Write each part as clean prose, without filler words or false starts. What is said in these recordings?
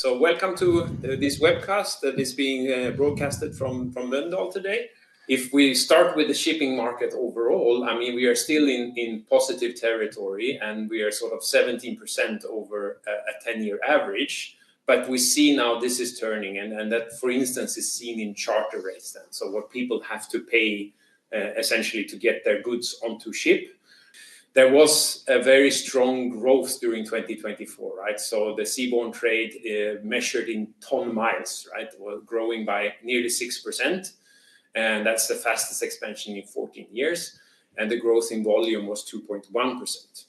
So welcome to this webcast that is being broadcasted from Mölndal today. If we start with the shipping market overall, I mean, we are still in positive territory and we are sort of 17% over a 10-year average. But we see now this is turning and that, for instance, is seen in charter rates then. So what people have to pay essentially to get their goods onto ship. There was a very strong growth during 2024, right? So the seaborne trade measured in ton miles, right, was growing by nearly 6%. And that's the fastest expansion in 14 years. And the growth in volume was 2.1%.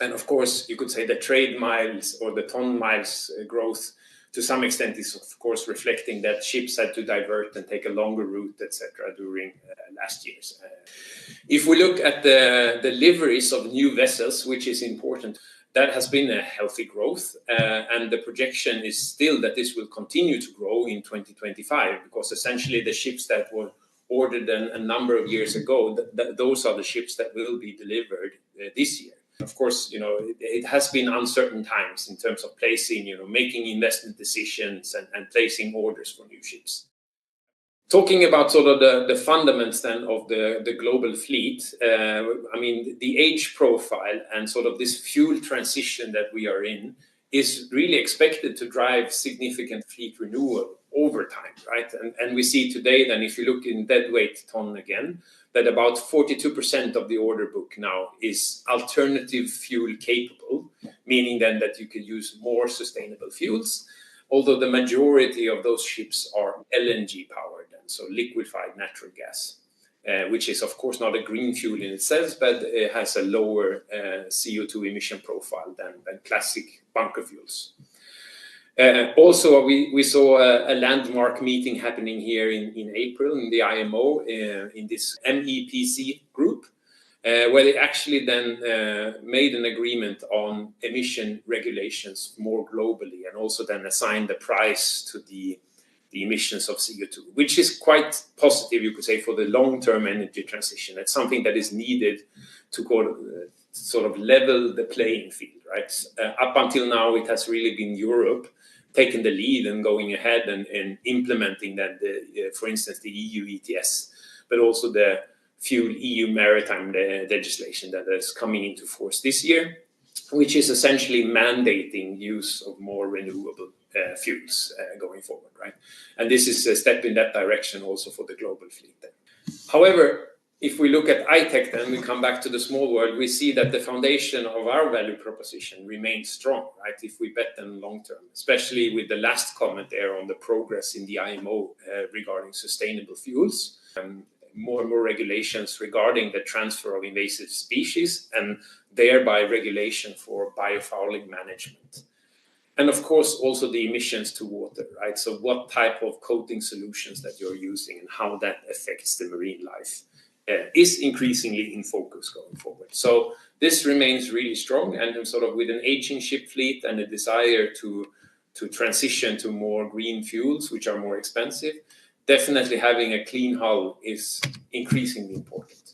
And of course, you could say the trade miles or the ton miles growth to some extent is, of course, reflecting that ships had to divert and take a longer route, etc., during last year's. If we look at the deliveries of new vessels, which is important, that has been a healthy growth. And the projection is still that this will continue to grow in 2025, because essentially the ships that were ordered a number of years ago, those are the ships that will be delivered this year. Of course, it has been uncertain times in terms of placing, making investment decisions and placing orders for new ships. Talking about sort of the fundamentals then of the global fleet, I mean, the age profile and sort of this fuel transition that we are in is really expected to drive significant fleet renewal over time, right? And we see today then, if you look in deadweight ton again, that about 42% of the order book now is alternative fuel capable, meaning then that you could use more sustainable fuels, although the majority of those ships are LNG powered, and so liquefied natural gas, which is of course not a green fuel in itself, but it has a lower CO2 emission profile than classic bunker fuels. Also, we saw a landmark meeting happening here in April in the IMO, in this MEPC group, where they actually then made an agreement on emission regulations more globally, and also then assigned the price to the emissions of CO2, which is quite positive, you could say, for the long-term energy transition. It's something that is needed to sort of level the playing field, right? Up until now, it has really been Europe taking the lead and going ahead and implementing that, for instance, the EU ETS, but also the Fuel EU maritime legislation that is coming into force this year, which is essentially mandating use of more renewable fuels going forward, right? And this is a step in that direction also for the global fleet then. However, if we look at I-Tech then, we come back to the small world, we see that the foundation of our value proposition remains strong, right? If we bet them long term, especially with the last comment there on the progress in the IMO regarding sustainable fuels, more and more regulations regarding the transfer of invasive species and thereby regulation for biofouling management. And of course, also the emissions to water, right? So what type of coating solutions that you're using and how that affects the marine life is increasingly in focus going forward. So this remains really strong, and sort of with an aging ship fleet and a desire to transition to more green fuels, which are more expensive, definitely having a clean hull is increasingly important.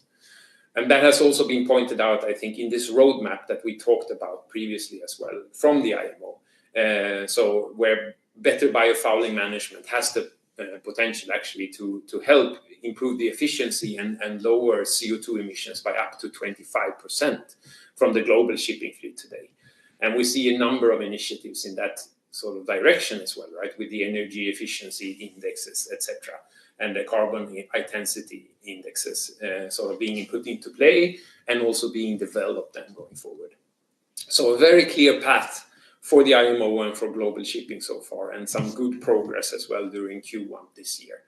And that has also been pointed out, I think, in this roadmap that we talked about previously as well from the IMO. So where better biofouling management has the potential actually to help improve the efficiency and lower CO2 emissions by up to 25% from the global shipping fleet today. And we see a number of initiatives in that sort of direction as well, right? With the energy efficiency indexes, etc., and the carbon intensity indexes sort of being put into play and also being developed then going forward. So a very clear path for the IMO and for global shipping so far, and some good progress as well during Q1 this year.